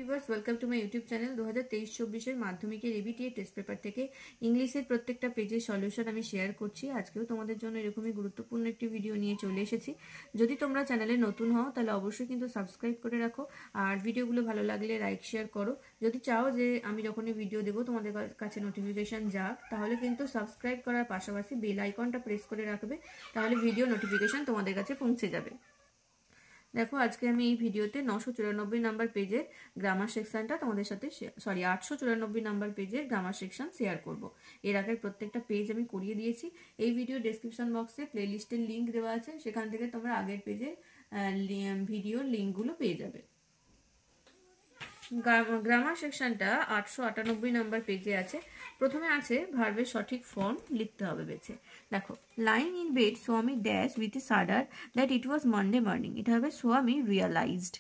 Viewers, welcome to my YouTube channel. 2023-24 মাধ্যমিকের ABTA test paper থেকে ইংলিশের প্রত্যেকটা পেজের সলিউশন আমি শেয়ার করছি। আজকেও তোমাদের জন্য এরকমই গুরুত্বপূর্ণ একটি ভিডিও নিয়ে চলে এসেছি। যদি তোমরা চ্যানেলে নতুন হও তাহলে অবশ্যই কিন্তু সাবস্ক্রাইব করে রাখো, আর ভিডিওগুলো ভালো লাগলে লাইক শেয়ার করো। যদি চাও যে আমি যখনই ভিডিও দেবো তোমাদের কাছে নোটিফিকেশন যাক, তাহলে কিন্তু সাবস্ক্রাইব করার পাশাপাশি বেল আইকনটা প্রেস করে রাখবে, তাহলে ভিডিও নোটিফিকেশন তোমাদের কাছে পৌঁছে যাবে। দেখো, আজকে আমি এই ভিডিওতে 994 নাম্বার পেজের গ্রামার সেকশনটা তোমাদের সাথে 894 নাম্বার পেজের গ্রামার সেকশন শেয়ার করব। এর আগের প্রত্যেকটা পেজ আমি করিয়ে দিয়েছি। এই ভিডিও ডেসক্রিপশন বক্সে প্লেলিস্টের লিঙ্ক দেওয়া আছে, সেখান থেকে তোমরা আগের পেজের ভিডিওর লিঙ্কগুলো পেয়ে যাবে। গ্রামার সেকশনটা 898 নাম্বার পেজে আছে। প্রথমে আছে ভার্বের সঠিক ফর্ম লিখতে হবে বেছে। দেখো, lying in bed Swami dash with a shudder that it was Monday morning. এটা হবে Swami realised.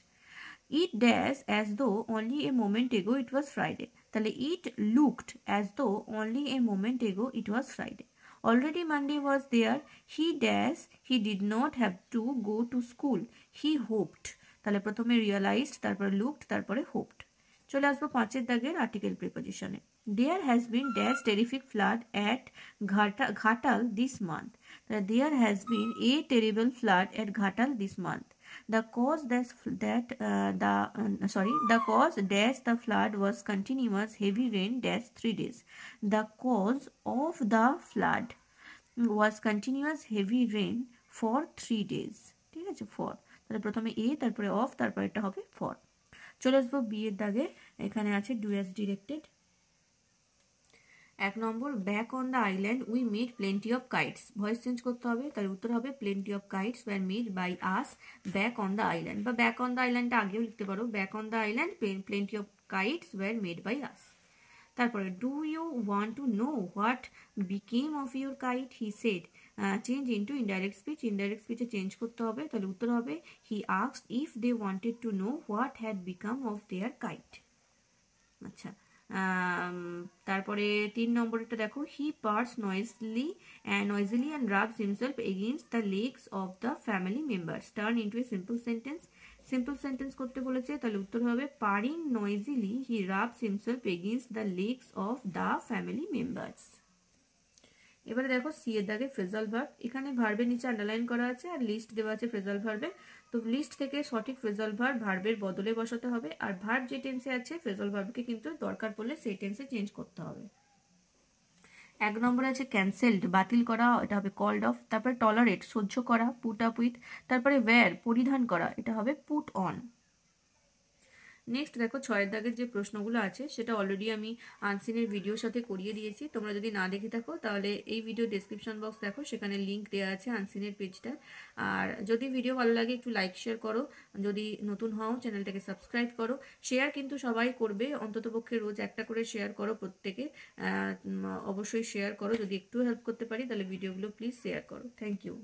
It dash as though only a moment ago it was Friday. তাহলে it looked as though only a moment ago it was Friday. Already Monday was there. He dash he did not have to go to school. He hoped. তাহলে প্রথমে realised, তারপরে looked, তারপরে hopped. চলে আসবো 5 দাগের article প্রিপোজিশনে। There has been dash terrific flood at Ghatal this month. There has been a terrible flood at Ghatal this month. The cause dash the flood was continuous heavy rain dash 3 days. The cause of the flood was continuous heavy rain for 3 days. ঠিক আছে, for তাহলে প্রথমে এ, তারপরে of, তারপরে এটা হবে for. চলে আসবো বি এর দাগে। এখানে আছে ডু অ্যাজ ডিরেক্টেড। 1 নম্বর, back on the island we made plenty of kites. Voice change করতে হবে, তাহলে উত্তর হবে plenty of kites were made by us back on the island, বা ব্যাক অন দ্য আইল্যান্ডটা আগেও লিখতে পারো, back on the island plenty of kites were made by us. তারপরে do you want to know what became of your kite, he said. Change into indirect speech, indirect স্পিচে change করতে হবে, তাহলে উত্তর হবে he asked if they wanted to know what had become of their kite. আচ্ছা, তারপরে 3 নম্বরটা দেখো, he purrs noisily and rubs himself against the legs of the family members. Turn into a simple sentence. Simple sentence করতে বলেছে, তাহলে উত্তর হবে purring noisily he rubs himself against the legs of the family members. এবারে দেখো C এর দাগে phrasal verb. এখানে ভার্বের নিচে আন্ডারলাইন করা আছে আর লিস্ট দেওয়া আছে ফ্রেজাল ভার্বের। তো লিস্ট থেকে সঠিক ফ্রেজাল ভার্ব ভার্বের বদলে বসাতে হবে, আর ভার্ব যে টেন্সে আছে ফ্রেজাল ভার্বকে কিন্তু দরকার পড়লে সেই টেন্সে চেঞ্জ করতে হবে। 1 নম্বরে আছে ক্যান্সেলড, বাতিল করা, এটা হবে কল্ড অফ। তারপরে টলারেট, সহ্য করা, পুট আপ উইথ। তারপরে ওয়্যার, পরিধান করা, এটা হবে পুট অন। নেক্সট দেখো 6 দাগের যে প্রশ্নগুলো আছে সেটা অলরেডি আমি আনসিনের ভিডিওর সাথে করিয়ে দিয়েছি। তোমরা যদি না দেখে থাকো তাহলে এই ভিডিও ডেসক্রিপশন বক্স দেখো, সেখানে লিঙ্ক দেওয়া আছে আনসিনের পেজটা। আর যদি ভিডিও ভালো লাগে একটু লাইক শেয়ার করো, যদি নতুন হও চ্যানেলটাকে সাবস্ক্রাইব করো। শেয়ার কিন্তু সবাই করবে, অন্ততপক্ষে রোজ একটা করে শেয়ার করো প্রত্যেকে। অবশ্যই শেয়ার করো, যদি একটু হেল্প করতে পারি তাহলে ভিডিওগুলো প্লিজ শেয়ার করো। Thank you.